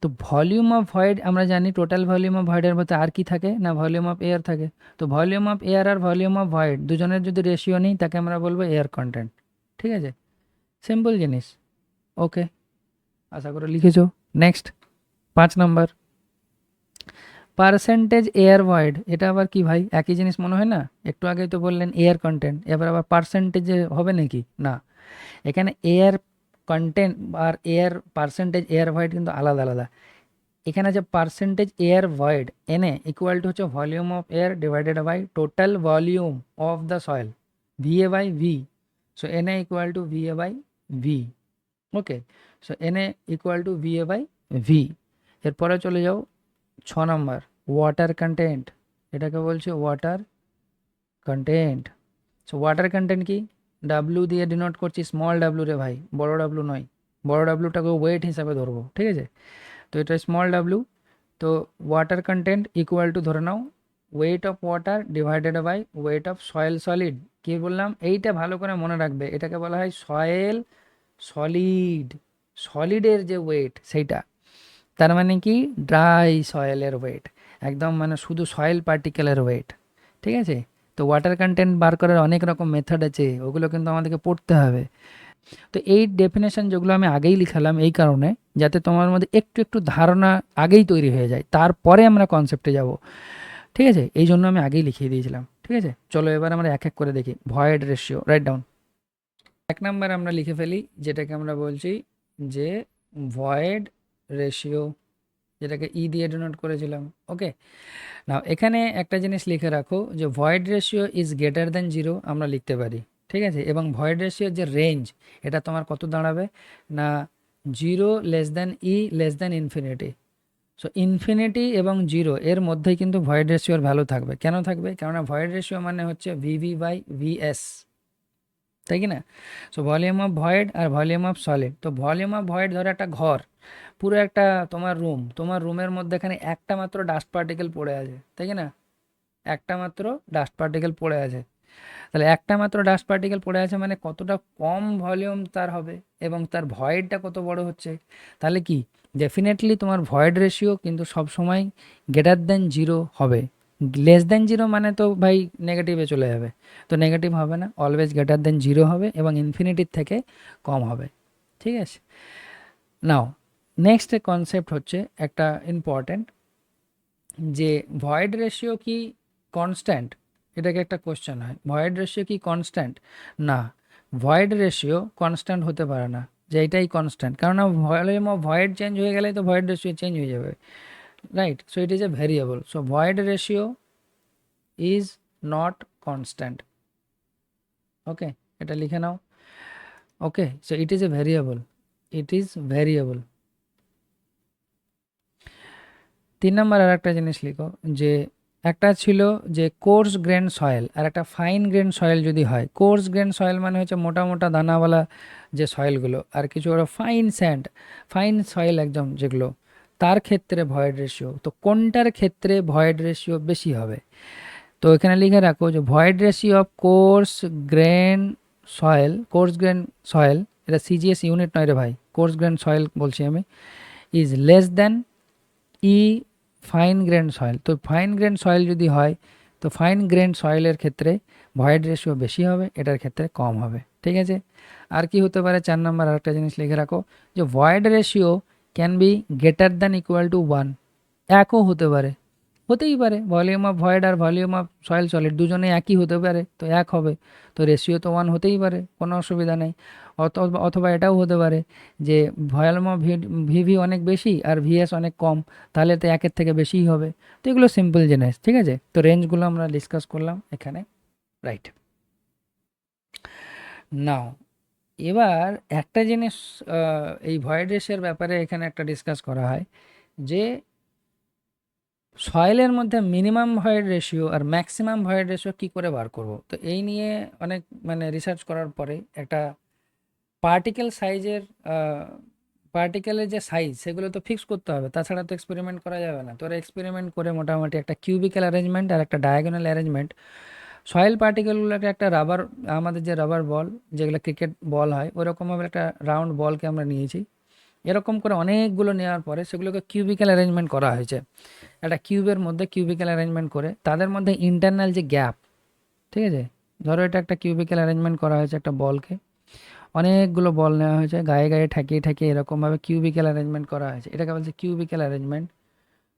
তো ভলিউম অফ ভয়েড আমরা জানি টোটাল ভলিউম অফ ভয়েডের মধ্যে আর কি থাকে না ভলিউম অফ এয়ার থাকে। তো ভলিউম অফ এয়ার আর ভলিউম অফ ভয়েড দুজনের যদি রেশিও নেই তাকে আমরা বলবো এয়ার কন্টেন্ট, ঠিক আছে। সিম্পল জিনিস। ওকে, আশা করে লিখেছো। নেক্সট 5 নম্বর, পার্সেন্টেজ এয়ার ভয়েড। এটা আবার কি ভাই, একই জিনিস মনে হয় না? একটু আগেই তো বললেন এয়ার কন্টেন্ট, এবার আবার পার্সেন্টেজে হবে নাকি? না, এখানে এয়ার কন্টেন্ট আর এয়ার পার্সেন্টেজ এয়ার ভয়েড কিন্তু আলাদা আলাদা। এখানে যে percentage air void N A equal to হচ্ছে volume of air divided by total volume of the soil, V A by V. So N A equal to V A by V. Okay, so N A equal to V A by V. এরপরে চলে যাও 6 নম্বর, water content. এটাকে বলছে water content. So water content কি, W দিয়ে denote করছি, small W রে ভাই, বড় ডাব্লু নয়। বড় ডাব্লুটাকে ওয়েট হিসাবে ধরবো, ঠিক আছে। তো এটা স্মল ডাব্লু। তো ওয়াটার কন্টেন্ট ইকুয়াল টু ধরে নাও weight of water divided by weight of soil solid. কী বললাম এইটা ভালো করে মনে রাখবে, এটাকে বলা হয় সয়েল সলিড, সলিডের যে ওয়েট সেইটা। তার মানে কি ড্রাই সয়েলের ওয়েট, একদম মানে শুধু সয়েল পার্টিকেলের ওয়েট, ঠিক আছে। তো ওয়াটার কন্টেন্ট বার করার অনেক রকম মেথড আছে, ওগুলো কিন্তু আমাদেরকে পড়তে হবে। তো এই ডেফিনেশন যেগুলো আমি আগেই লিখালাম এই কারণে যাতে তোমার মধ্যে একটু একটু ধারণা আগেই তৈরি হয়ে যায়, তারপরে আমরা কনসেপ্টে যাব, ঠিক আছে। এই জন্য আমি আগেই লিখিয়ে দিয়েছিলাম, ঠিক আছে। চলো এবার আমরা এক এক করে দেখি। Void ratio, write down. 1 নম্বর আমরা লিখে ফেলি, যেটাকে আমরা বলছি যে ভয়েড রেশিও, যেটাকে ই দিয়ে ডিনোট করেছিলাম। ওকে, নাও এখানে একটা জিনিস লিখে রাখো যে void ratio is greater than 0 আমরা লিখতে পারি, ঠিক আছে। এবং ভয়েড রেশিওর যে রেঞ্জ এটা তোমার কত দাঁড়াবে না 0 less than e less than infinity. So infinity এবং 0 এর মধ্যেই কিন্তু ভয়েড রেশিওর ভ্যালু থাকবে। কেন থাকবে? কেননা ভয়েড রেশিও মানে হচ্ছে ভিভি বাই ভিএস, তাই কি না। সো ভলিউম অফ ভয়েড আর ভলিউম অফ সলিড। তো ভলিউম অফ ভয়েড ধরো একটা ঘর, পুরো একটা তোমার রুম, তোমার রুমের মধ্যে এখানে একটা মাত্র ডাস্ট পার্টিকেল পড়ে আছে, তাই কি না, একটা মাত্র ডাস্ট পার্টিকেল পড়ে আছে। তাহলে একটা মাত্র ডাস্ট পার্টিকেল পড়ে আছে মানে কতটা কম ভলিউম তার হবে এবং তার ভয়েডটা কত বড় হচ্ছে। তাহলে কি ডেফিনেটলি তোমার ভয়েড রেশিও কিন্তু সবসময় গ্রেটার দ্যান 0 হবে। লেস দ্যান 0 মানে তো ভাই নেগেটিভে চলে যাবে, তো নেগেটিভ হবে না, অলওয়েজ গ্রেটার দ্যান 0 হবে এবং ইনফিনিটির থেকে কম হবে, ঠিক আছে। নাও নেক্সট কনসেপ্ট হচ্ছে একটা ইম্পর্ট্যান্ট, যে ভয়েড রেশিও কি কনস্ট্যান্ট? এটাকে একটা কোশ্চেন হয়, ভয়েড রেশিও কি কনস্ট্যান্ট? না, ভয়েড রেশিও কনস্ট্যান্ট হতে পারে না যে এটাই কনস্ট্যান্ট, কারণ ভলিউম অফ ভয়েড চেঞ্জ হয়ে গেলে তো ভয়েড রেশিও চেঞ্জ হয়ে যাবে, right. So it is a variable, so void ratio is not constant. Okay, এটা লিখে নাও। Okay, so it is a variable, it is variable. 3 number আর একটা জিনিস লিখো যে একটা ছিল যে কোর্স গ্রেন সয়েল আর একটা ফাইন গ্রেন সয়েল যদি হয়। কোর্স গ্রেন সয়েল মানে হচ্ছে মোটা মোটা দানাওয়ালা যে সয়েলগুলো, আর কিছু ওরা ফাইন স্যান্ড, ফাইন সয়েল একদম যেগুলো, তার ক্ষেত্রে ভয়েড রেশিও, তো কোনটার ক্ষেত্রে ভয়েড রেশিও বেশি হবে? তো এখানে লিখে রাখো যে void ratio of course grain soil, course grain soil, এটা সিজিএস ইউনিট নয় রে ভাই, কোর্স গ্রেন সয়েল বলছি আমি, is less than E fine grain soil. তো ফাইন গ্রেন সয়েল যদি হয়, তো ফাইন গ্রেন সয়েলের ক্ষেত্রে ভয়েড রেশিও বেশি হবে, এটার ক্ষেত্রে কম হবে। ঠিক আছে, আর কি হতে পারে? 4 নম্বর আরেকটা জিনিস লিখে রাখো যে void ratio can be greater than equal to 1। একও হতে পারে, হতেই পারে, ভলিউম অফ ভয়েড আর ভলিউম অফ সয়েল সলিড দুজনে একই হতে পারে, তো এক হবে, তো রেশিও তো 1 হতেই পারে, কোনো অসুবিধা নেই। অথবা এটাও হতে পারে যে ভলিউম অফ ভিভি অনেক বেশি আর ভিএস অনেক কম, তাহলে তো একের থেকে বেশিই হবে। তো এগুলো সিম্পল জিনিস। ঠিক আছে, তো রেঞ্জগুলো আমরা ডিসকাস করলাম এখানে, রাইট। নাও এবার একটা জিনিস এই ভয়েড রেশিওর ব্যাপারে এখানে একটা ডিসকাস করা হয় যে সয়েলের মধ্যে মিনিমাম ভয়েড রেশিও আর ম্যাক্সিমাম ভয়েড রেশিও কী করে বার করব। তো এই নিয়ে অনেক মানে রিসার্চ করার পরে একটা পার্টিকেল সাইজের, পার্টিকেলের যে সাইজ সেগুলো তো ফিক্স করতে হবে, তাছাড়া তো এক্সপেরিমেন্ট করা যাবে না। তো ওরা এক্সপেরিমেন্ট করে মোটামুটি একটা কিউবিক্যাল অ্যারেঞ্জমেন্ট আর একটা ডায়াগোনাল অ্যারেঞ্জমেন্ট, সয়েল পার্টিকেলগুলোকে একটা রাবার, আমাদের যে রাবার বল যেগুলো ক্রিকেট বল হয় ওরকমভাবে একটা রাউন্ড বলকে আমরা নিয়েছি, এরকম করে অনেকগুলো নেওয়ার পরে সেগুলোকে কিউবিক্যাল অ্যারেঞ্জমেন্ট করা হয়েছে। একটা কিউবের মধ্যে কিউবিক্যাল অ্যারেঞ্জমেন্ট করে তাদের মধ্যে ইন্টারনাল যে গ্যাপ, ঠিক আছে, ধরো এটা একটা কিউবিক্যাল অ্যারেঞ্জমেন্ট করা হয়েছে, একটা বলকে অনেকগুলো বল নেওয়া হয়েছে, গায়ে গায়ে ঠেকিয়ে ঠেকিয়ে এরকমভাবে কিউবিক্যাল অ্যারেঞ্জমেন্ট করা হয়েছে, এটাকে বলছে কিউবিক্যাল অ্যারেঞ্জমেন্ট।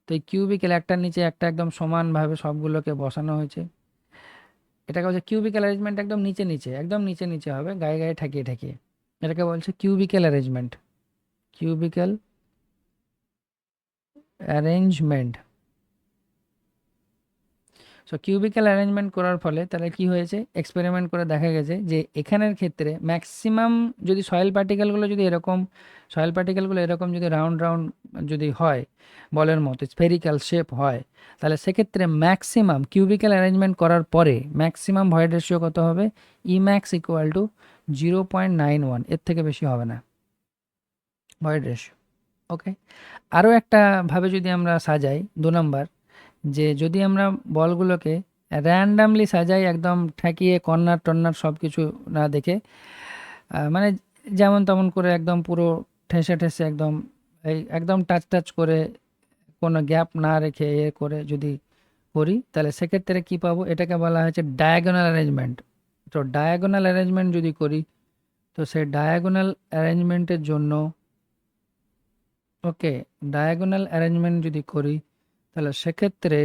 তো এই কিউবিক্যাল একটার নিচে একটা একদম সমানভাবে সবগুলোকে বসানো হয়েছে, এটাকে বলছে কিউবিক্যাল অ্যারেঞ্জমেন্ট, একদম নিচে নিচে, একদম নিচে নিচে হবে গায়ে গায়ে ঠেকিয়ে ঠেকিয়ে, এটাকে বলছে cubicle arrangement, cubicle arrangement. So cubicle arrangement করার ফলে তাহলে কি হয়েছে, এক্সপেরিমেন্ট করে দেখা গেছে যে এখানের ক্ষেত্রে ম্যাক্সিমাম যদি সয়েল পার্টিকেলগুলো যদি এরকম, সয়েল পার্টিকেলগুলো এরকম যদি রাউন্ড রাউন্ড যদি হয়, বলের মতো স্ফেরিক্যাল শেপ হয়, তাহলে সেক্ষেত্রে ম্যাক্সিমাম কিউবিক্যাল অ্যারেঞ্জমেন্ট করার পরে ম্যাক্সিমাম ভয়েড রেশিও কত হবে? ই ম্যাক্স ইকুয়াল টু 0.91, এর থেকে বেশি হবে না ভয়েড রেশিও। ওকে, আরও একটা ভাবে যদি আমরা সাজাই, 2 নম্বর, যে যদি আমরা বলগুলোকে র্যান্ডামলি সাজাই, একদম ঠেকিয়ে কর্নার টর্নার সব কিছু না দেখে, মানে যেমন তেমন করে একদম পুরো ঠেসে ঠেসে একদম এই একদম টাচ টাচ করে কোনো গ্যাপ না রেখে এ করে যদি করি, তাহলে সেক্ষেত্রে কি পাবো? এটাকে বলা হয়েছে ডায়াগোনাল অ্যারেঞ্জমেন্ট। তো ডায়াগোনাল অ্যারেঞ্জমেন্ট যদি করি, তো সেই ডায়াগোনাল অ্যারেঞ্জমেন্টের জন্য, ওকে, ডায়াগোনাল অ্যারেঞ্জমেন্ট যদি করি তাহলে সেক্ষেত্রে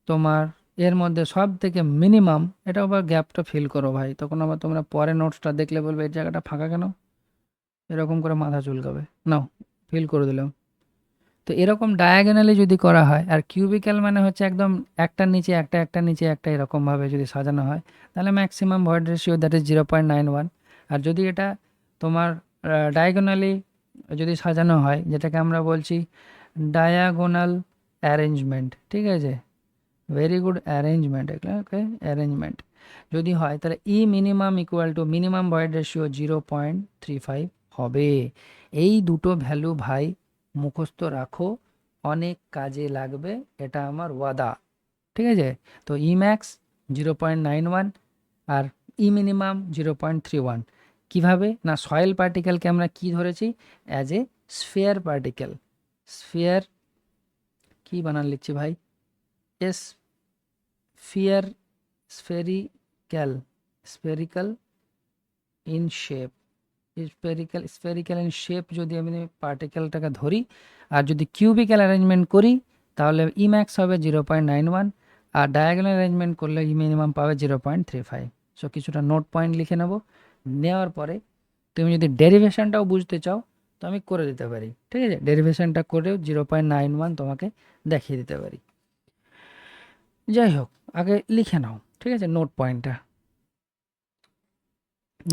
তোমার এর মধ্যে সব থেকে মিনিমাম, এটা আবার গ্যাপটা ফিল করো ভাই, তখন আবার তোমরা পরে নোটসটা দেখলে বলবে এই জায়গাটা ফাঁকা কেন, এরকম করে মাথা চুলকাবে। নাও ফিল করে দিলাম। তো এরকম ডায়াগোনালি যদি করা হয়, আর কিউবিক্যাল মানে হচ্ছে একদম একটার নিচে একটা, একটার নিচে একটা, এরকমভাবে যদি সাজানো হয়, তাহলে maximum void ratio that is 0.91। আর যদি এটা তোমার ডায়াগোনালি যদি সাজানো হয়, যেটাকে আমরা বলছি ডায়াগোনাল অ্যারেঞ্জমেন্ট, ঠিক আছে, very good arrangement, okay arrangement যদি হয়, তাহলে e minimum equal to minimum void ratio 0.35 হবে। এই দুটো ভ্যালু ভাই মুখস্থ রাখো, অনেক কাজে লাগবে, এটা আমার ওয়াদা। ঠিক আছে, তো ই ম্যাক্স 0.91 আর ই মিনিমাম 0.31। কীভাবে না, সয়েল পার্টিকেলকে আমরা কি ধরেছি? As a sphere particle. Sphere, কি বানান লিখছি ভাই, S, sphere, spherical, spherical in shape, spherical in shape যদি আমি পার্টিকেলটাকে ধরি, আর যদি কিউবিক্যাল অ্যারেঞ্জমেন্ট করি তাহলে ই ম্যাক্স হবে 0.91, আর ডায়াগোনাল অ্যারেঞ্জমেন্ট করলে ই মিনিমাম পাবে 0.35। সো কিছুটা নোট পয়েন্ট লিখে নেব, নেওয়ার পরে তুমি যদি ডেরিভেশনটাও বুঝতে চাও তো আমি করে দিতে পারি। ঠিক আছে, ডেরিভেশনটা করেও 0.91 তোমাকে দেখিয়ে দিতে পারি। যাই হোক, আগে লিখে নাও, ঠিক আছে, নোট পয়েন্টটা।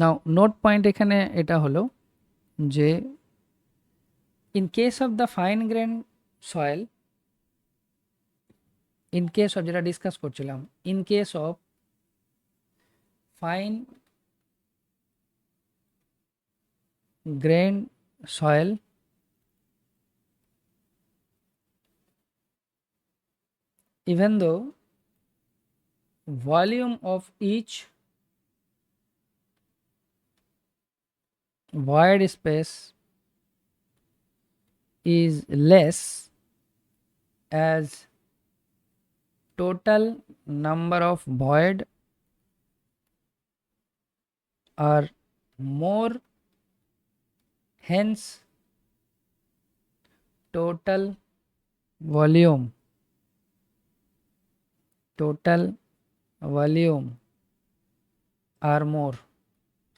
নাও নোট পয়েন্ট এখানে এটা হলো যে in case of the fine grain soil, in case of, যেটা ডিসকাস করছিলাম, in case of fine grain soil, even though volume of each void space is less as total number of void are more, hence total volume are more.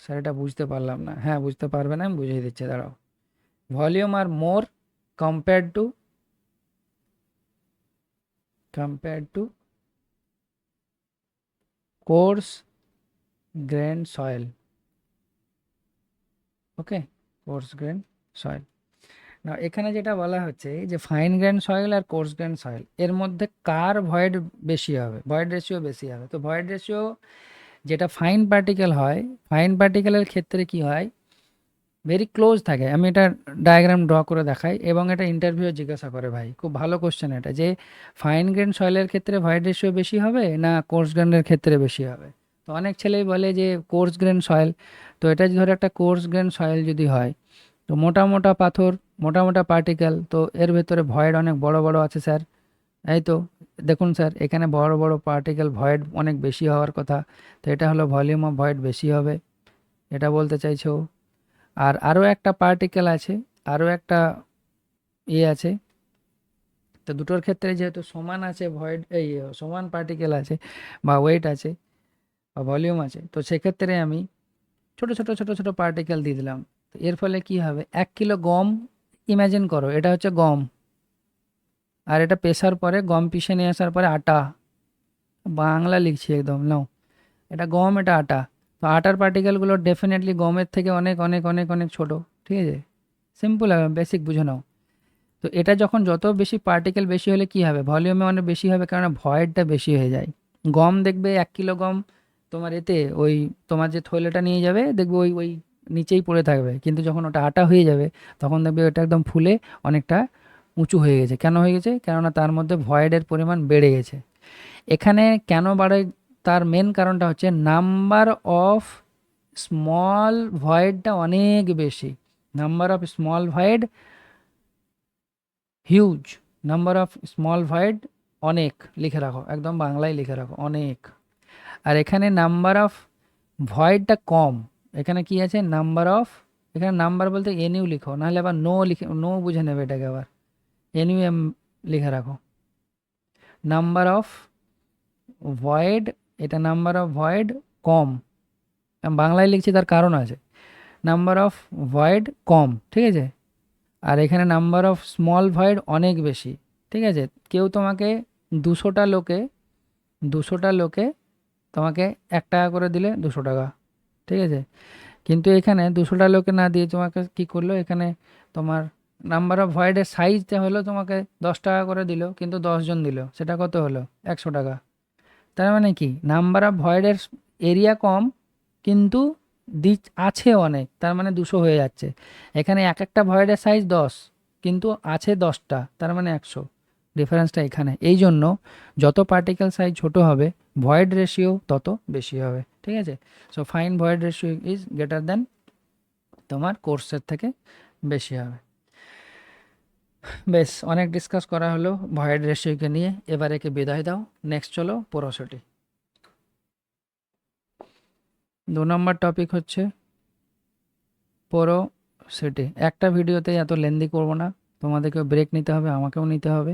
Sir এটা বুঝতে পারলাম না। হ্যাঁ, বুঝতে পারবে না, আমি বুঝিয়ে দিচ্ছি, দাঁড়াও। ভলিউম আর more compared to coarse grain soil. Okay, coarse grain soil. না, এখানে যেটা বলা হচ্ছে যে ফাইন গ্রেন সয়েল আর কোর্স গ্রেন সয়েল, এর মধ্যে কার ভয়েড বেশি হবে, ভয়েড রেশিও বেশি হবে। তো ভয়েড রেশিও যেটা ফাইন পার্টিকেল হয়, ফাইন পার্টিকেলের ক্ষেত্রে কি হয়, ভেরি ক্লোজ থাকে। আমি এটা ডায়াগ্রাম ড্র করে দেখাই, এবং এটা ইন্টারভিউ জিজ্ঞাসা করে ভাই, খুব ভালো কোশ্চেন এটা, যে ফাইন গ্রেন সয়েলের ক্ষেত্রে ভয়েড রেশিও বেশি হবে না কোর্স গ্রেনের ক্ষেত্রে বেশি হবে। তো অনেক ছেলেই বলে যে কোর্স গ্রেন সয়েল। তো এটা ধরে একটা কোর্স গ্রেন সয়েল যদি হয়, তো মোটা মোটা পাথর, মোটা মোটা পার্টিকেল, তো এর ভেতরে ভয়েড অনেক বড় বড় আছে স্যার। এই তো দেখুন স্যার, এখানে বড় বড় পার্টিকেল, ভয়েড অনেক বেশি হওয়ার কথা। তো এটা হলো ভলিউম অফ ভয়েড বেশি হবে, এটা বলতে চাইছো। আর আরও একটা পার্টিকেল আছে, আরও একটা আছে। তো দুটোর ক্ষেত্রে যেহেতু সমান আছে ভয়েড, এই সমান পার্টিকেল আছে বা ওয়েট আছে বা ভলিউম আছে, তো সেক্ষেত্রে আমি ছোট ছোট ছোট ছোট পার্টিকেল দিয়ে দিলাম। তো এর ফলে কি হবে, 1 কিলো গম, ইমাজিন করো এটা হচ্ছে গম, আর এটা পেশার পরে, গম পিষে নিয়ে আসার পরে আটা, বাংলা লিখছি একদম, নাও, এটা গম, এটা আটা। তো আটার পার্টিকেলগুলো ডেফিনেটলি গমের থেকে অনেক অনেক অনেক অনেক ছোট, ঠিক আছে, সিম্পল, বেসিক বুঝে নাও। তো এটা যখন যত বেশি পার্টিকেল বেশি হলে কি হবে, ভলিউমে অনেক বেশি হবে, কারণ ভয়েডটা বেশি হয়ে যায়। গম দেখবে 1 কিলো গম তোমার এতে, ওই তোমার যে থৈলেটা নিয়ে যাবে দেখবে ওই ওই নিচেই পড়ে থাকবে, কিন্তু যখন ওটা আটা হয়ে যাবে তখন দেখবে ওটা একদম ফুলে অনেকটা উঁচু হয়ে গেছে। কেন হয়ে গেছে, কেননা তার মধ্যে ভয়েডের পরিমাণ বেড়ে গেছে। এখানে কেন বাড়ে, তার মেন কারণটা হচ্ছে নাম্বার অফ স্মল ভয়েডটা অনেক বেশি। Number of small void huge, number of small void অনেক, লিখে রাখো, একদম বাংলায় লিখে রাখো, অনেক। আর এখানে নাম্বার অফ ভয়েডটা কম। এখানে কি আছে, নাম্বার অফ, এখানে নাম্বার বলতে এনইউ লিখো, নাহলে আবার নো লিখে, নো বুঝে নেবে এটাকে আবার, এনইউ এম লিখে রাখো। নাম্বার অফ ভয়েড, এটা নাম্বার অফ ভয়েড কম, আমি বাংলায় লিখছি, তার কারণ আছে। নাম্বার অফ ভয়েড কম, ঠিক আছে। আর এখানে নাম্বার অফ স্মল ভয়েড অনেক বেশি, ঠিক আছে। কেউ তোমাকে 200টা লোকে, 200টা লোকে তোমাকে 1 টাকা করে দিলে 200 টাকা, ঠিক আছে। কিন্তু এখানে 200টা লোকে না দিয়ে তোমাকে কি করলো, এখানে তোমার নাম্বার অফ ভয়েডের সাইজটা হলো, তোমাকে 10 টাকা করে দিল, কিন্তু 10 জন দিল, সেটা কত হলো, 100 টাকা। তার মানে কি, নাম্বার অফ ভয়েডের এরিয়া কম, কিন্তু আছে অনেক, তার মানে 200 হয়ে যাচ্ছে। এখানে এক একটা ভয়েডের সাইজ 10, কিন্তু আছে 10টা, তার মানে 100। ডিফারেন্সটা এখানে। এই জন্য যত পার্টিকেল সাইজ ছোট হবে, ভয়েড রেশিও তত বেশি হবে, ঠিক আছে। So fine void ratio is greater than তোমার কোর্সের থেকে বেশি হবে। বেশ, অনেক ডিসকাস করা হলো ভয়েড রেশিওকে নিয়ে, এবার একে বিদায় দাও। নেক্সট চলো পোরোসিটি। 2 নম্বর টপিক হচ্ছে পোরোসিটি। একটা ভিডিওতে এত লেন্দি করব না, তোমাদেরকেও ব্রেক নিতে হবে, আমাকেও নিতে হবে।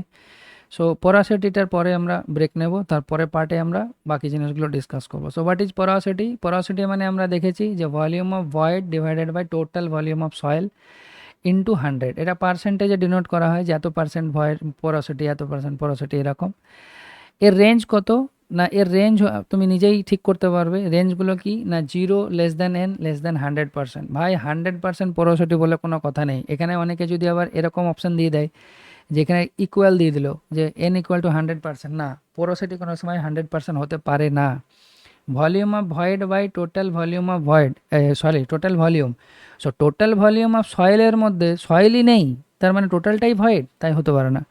সো পোরোসিটিটার পরে আমরা ব্রেক নেব, তারপরে পার্টে আমরা বাকি জিনিসগুলো ডিসকাস করবো। So what is porosity? Porosity মানে আমরা দেখেছি যে volume of void divided by total volume of soil into 100। এটা পার্সেন্টেজে ডিনোট করা হয়, যে এত পার্সেন্ট ভয়েড পোরোসিটি, এত পার্সেন্ট পোরোসিটি, এরকম। এর রেঞ্জ কত, না এর রেঞ্জ তুমি নিজেই ঠিক করতে পারবে। রেঞ্জগুলো কি না, 0 less than n less than 100%। ভাই 100% পোরোসিটি বলে কোনো কথা নেই। এখানে অনেকে যদি আবার এরকম অপশান দিয়ে দেয় যেখানে ইকুয়াল দিয়ে দিল যে n ইকুয়াল টু 100%, না, পোরোসিটি কোনো সময় 100% হতে পারে না। Volume of void by total volume of void, sorry, total volume. So total volume of সয়েলের মধ্যে সয়েলই নেই, তার মানে টোটালটাই ভয়েড, তাই হতে পারে না।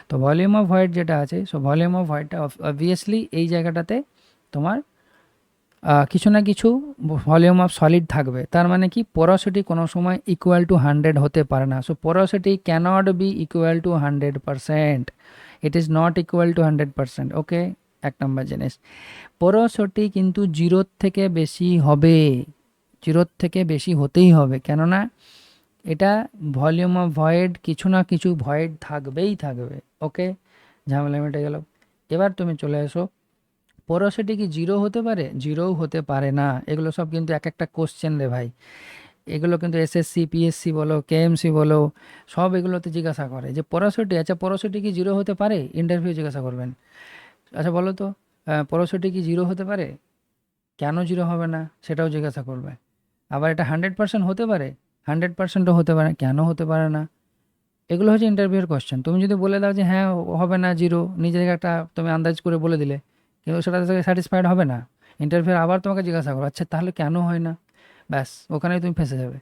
তো ভলিউম অফ ভয়েড যেটা আছে, সো ভলিউম অফ ভয়েডটা অবভিয়াসলি এই জায়গাটাতে তোমার কিছু না কিছু ভলিউম অফ সলিড থাকবে। তার মানে কি, পোরোসিটি কোনো সময় ইকুয়াল টু 100 হতে পারে না। So porosity cannot be equal to 100%, it is not equal to 100%। Okay, এক নম্বর জিনিস। পোরোসিটি কিন্তু জিরোর থেকে বেশি হবে, জিরোর থেকে বেশি হতেই হবে, কেননা এটা ভলিউম অফ ভয়েড, কিছু না কিছু ভয়েড থাকবেই থাকবে। ওকে, ঝামেলা মিটে গেল। এবার তুমি চলে এসো, পোরোসিটি কি জিরো হতে পারে? জিরোও হতে পারে না। এগুলো সব কিন্তু এক একটা কোশ্চেন রে ভাই, এগুলো কিন্তু এসএসসি, পিএসসি বলো, কেএমসি বলো, সব এগুলোতে জিজ্ঞাসা করে যে পোরোসিটি, আচ্ছা পোরোসিটি কি জিরো হতে পারে, ইন্টারভিউ জিজ্ঞাসা করবেন। আচ্ছা বলো তো, পোরোসিটি কি জিরো হতে পারে? কেন জিরো হবে না সেটাও জিজ্ঞাসা করবে। আবার এটা 100% হতে পারে, 100%ও হতে পারে, কেন হতে পারে না? এগুলো হচ্ছে ইন্টারভিউয়ের কোশ্চেন। তুমি যদি বলে দাও যে হ্যাঁ হবে না জিরো, নিজেকে একটা তুমি আন্দাজ করে বলে দিলে, কিন্তু সেটা থেকে স্যাটিসফাইড হবে না। ইন্টারভিউ আবার তোমাকে জিজ্ঞাসা করো, আচ্ছা তাহলে কেন হয় না? ব্যাস, ওখানেই তুমি ফেঁসে যাবে।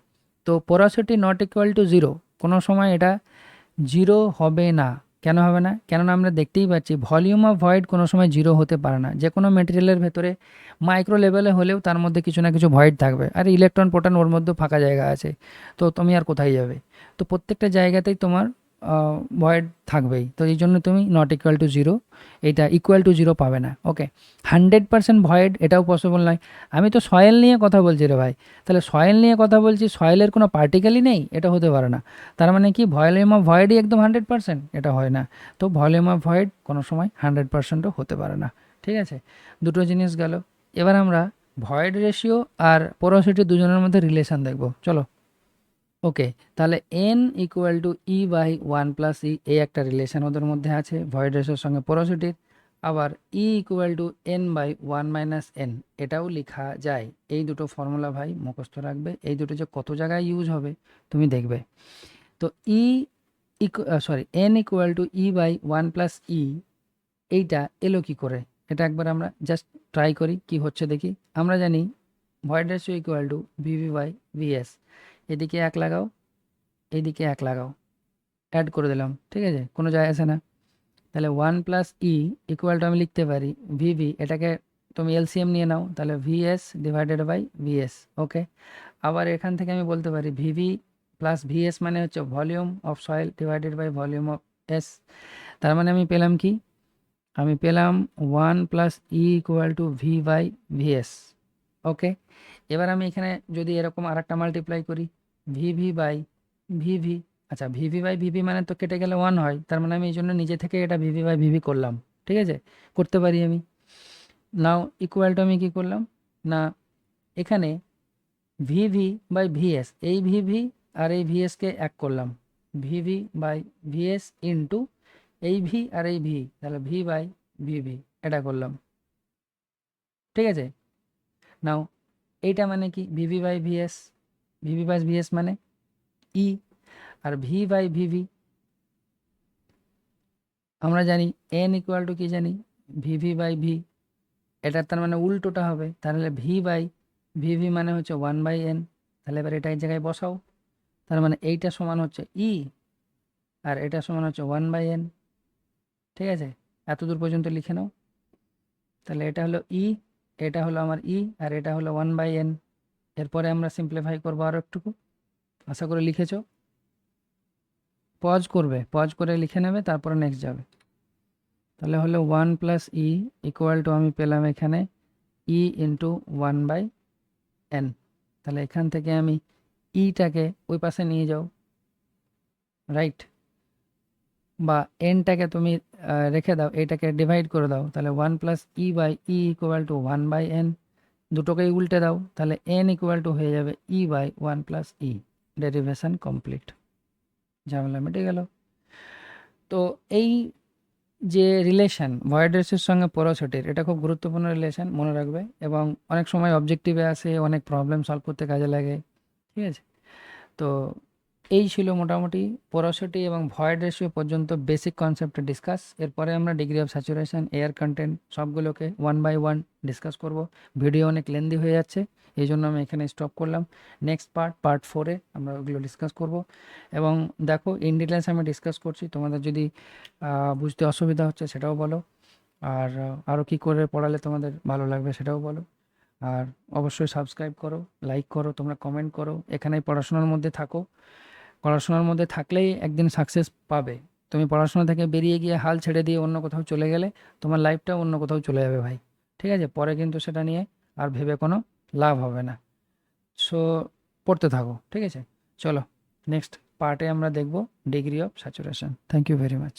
তো porosity not equal two zero, কোনো সময় এটা জিরো হবে না। কেন হবে না? কেননা আমরা দেখতেই পাচ্ছি ভলিউম অফ ভয়েড কোনো সময় জিরো হতে পারে না। যে কোনো মেটেরিয়ালের ভেতরে মাইক্রো লেভেলে হলেও তার মধ্যে কিছু না কিছু ভয়েড থাকবে। আর ইলেকট্রন প্রোটন ওর মধ্যে ফাঁকা জায়গা আছে, তো তুমি আর কোথায় যাবে? তো প্রত্যেকটা জায়গাতেই তোমার ভয়েড থাকবেই। তো এই জন্য তুমি নট ইকুয়াল টু জিরো, এইটা ইকুয়াল টু জিরো পাবে না। ওকে, 100% ভয়েড এটাও পসিবল নয়। আমি তো সয়েল নিয়ে কথা বলছি রে ভাই, তাহলে সয়েল নিয়ে কথা বলছি, সয়েলের কোনো পার্টিকেলই নেই, এটা হতে পারে না। তার মানে কি, ভলিউম অফ ভয়েডই একদম 100%? এটা হয় না। তো ভলিউম অফ ভয়েড কোনো সময় 100%ও হতে পারে না। ঠিক আছে, দুটো জিনিস গেল। এবার আমরা ভয়েড রেশিও আর পোরোসিটি দুজনের মধ্যে রিলেশন দেখব, চলো। ওকে, তাহলে n equal to e by 1+E, এই একটা রিলেশন ওদের মধ্যে আছে ভয়েড রেশিওর সঙ্গে পোরোসিটির। আবার e equal to n by 1 - n, এটাও লেখা যায়। এই দুটো ফর্মুলা ভাই মুখস্থ রাখবে, এই দুটো যে কত জায়গায় ইউজ হবে তুমি দেখবে। তো e n equal to e by 1+E, এইটা এলো কি করে, এটা একবার আমরা জাস্ট ট্রাই করি কি হচ্ছে দেখি। আমরা জানি void ratio equal to VV by VS. এদিকে এক লাগাও, এইদিকে এক লাগাও, অ্যাড করে দিলাম, ঠিক আছে, কোনো যায় আসে না। তাহলে 1+E ইকুয়াল টু আমি লিখতে পারি ভিভি, এটাকে তুমি এলসিএম নিয়ে নাও, তাহলে ভিএস ডিভাইডেড বাই ভিএস। ওকে, আবার এখান থেকে আমি বলতে পারি ভিভি প্লাস ভিএস মানে হচ্ছে volume of soil divided by volume of S. তার মানে আমি পেলাম কি, আমি পেলাম 1+E equal to V by VS. Okay, এবার আমি এখানে যদি এরকম আর একটা মাল্টিপ্লাই করি, ভিভি বাই ভিভি, আচ্ছা ভিভি বাই ভিভি মানে তো কেটে গেলে 1 হয়, তার মানে আমি এই জন্য নিজে থেকে এটা ভিভি বাই ভিভি করলাম। ঠিক আছে, করতে পারি আমি। নাও ইকুয়াল টু আমি কী করলাম না, এখানে ভিভি বাই ভিএস, এই ভিভি আর এই ভিএসকে এক করলাম, ভিভি বাই ভিএস ইন্টু এই ভি আর এই ভি, তাহলে ভি বাই ভিভি, এটা করলাম। ঠিক আছে, নাও এইটা মানে কি, VV by VS, VV by VS মানে ই, আর ভি বাই ভিভি আমরা জানি এন ইকুয়াল টু কি জানি, ভিভি বাই ভি। এটা তার মানে উল্টোটা হবে, তাহলে ভি বাই ভিভি মানে হচ্ছে 1/n। তাহলে এবার এটা এই জায়গায় বসাও, তার মানে এইটা সমান হচ্ছে ই, আর এটা সমান হচ্ছে 1/n। ঠিক আছে, এত দূর পর্যন্ত লিখে নাও। তাহলে এটা হলো ই, এটা হলো আমার ই, আর এটা হলো 1/n। এরপরে আমরা সিম্পলিফাই করবো আরও একটুকু, আশা করে লিখেছো। পজ করবে, পজ করে লিখে নেবে, তারপরে নেক্সট যাবে। তাহলে হলো 1+E ইকুয়াল টু আমি পেলাম এখানে ই ইন্টু 1/n। তাহলে এখান থেকে আমি ইটাকে ওই পাশে নিয়ে যাও, রাইট, বা এনটাকে তুমি রেখে দাও, এটাকে ডিভাইড করে দাও, তাহলে 1+E by E equal two 1/n। দুটোকেই উল্টে দাও, তাহলে এন ইকুয়াল টু হয়ে যাবে ই বাই 1+E। ডেরিভেশন কমপ্লিট, ঝামেলা মিটে গেল। তো এই যে রিলেশন ভয়েড রেশিওর সঙ্গে পোরোসিটির, এটা খুব গুরুত্বপূর্ণ রিলেশন, মনে রাখবে, এবং অনেক সময় অবজেক্টিভে আসে, অনেক প্রবলেম সলভ করতে কাজে লাগে। ঠিক আছে, তো এই ছিল মোটামুটি পোরোসিটি এবং ভয়েড রেশিও পর্যন্ত বেসিক কনসেপ্টে ডিসকাস। এরপরে আমরা degree of saturation, air content সবগুলোকে ওয়ান বাই ওয়ান ডিসকাস করব। ভিডিও অনেক লেন্দি হয়ে যাচ্ছে, এই জন্য আমি এখানে স্টপ করলাম। নেক্সট পার্ট 4-এ আমরা ওগুলো ডিসকাস করব। এবং দেখো, ইন ডিটেলস আমি ডিসকাস করছি, তোমাদের যদি বুঝতে অসুবিধা হচ্ছে সেটাও বলো, আর আরও কী করে পড়ালে তোমাদের ভালো লাগবে সেটাও বলো। আর অবশ্যই সাবস্ক্রাইব করো, লাইক করো, তোমরা কমেন্ট করো। এখানেই পড়াশোনার মধ্যে থাকো, পড়াশোনার মধ্যে থাকলেই একদিন সাকসেস পাবে। তুমি পড়াশোনা থেকে বেরিয়ে গিয়ে হাল ছেড়ে দিয়ে অন্য কোথাও চলে গেলে তোমার লাইফটা অন্য কোথাও চলে যাবে ভাই, ঠিক আছে? পরে কিন্তু সেটা নিয়ে আর ভেবে কোনো লাভ হবে না। সো পড়তে থাকো, ঠিক আছে? চলো, নেক্সট পার্টে আমরা দেখব degree of saturation. Thank you very much.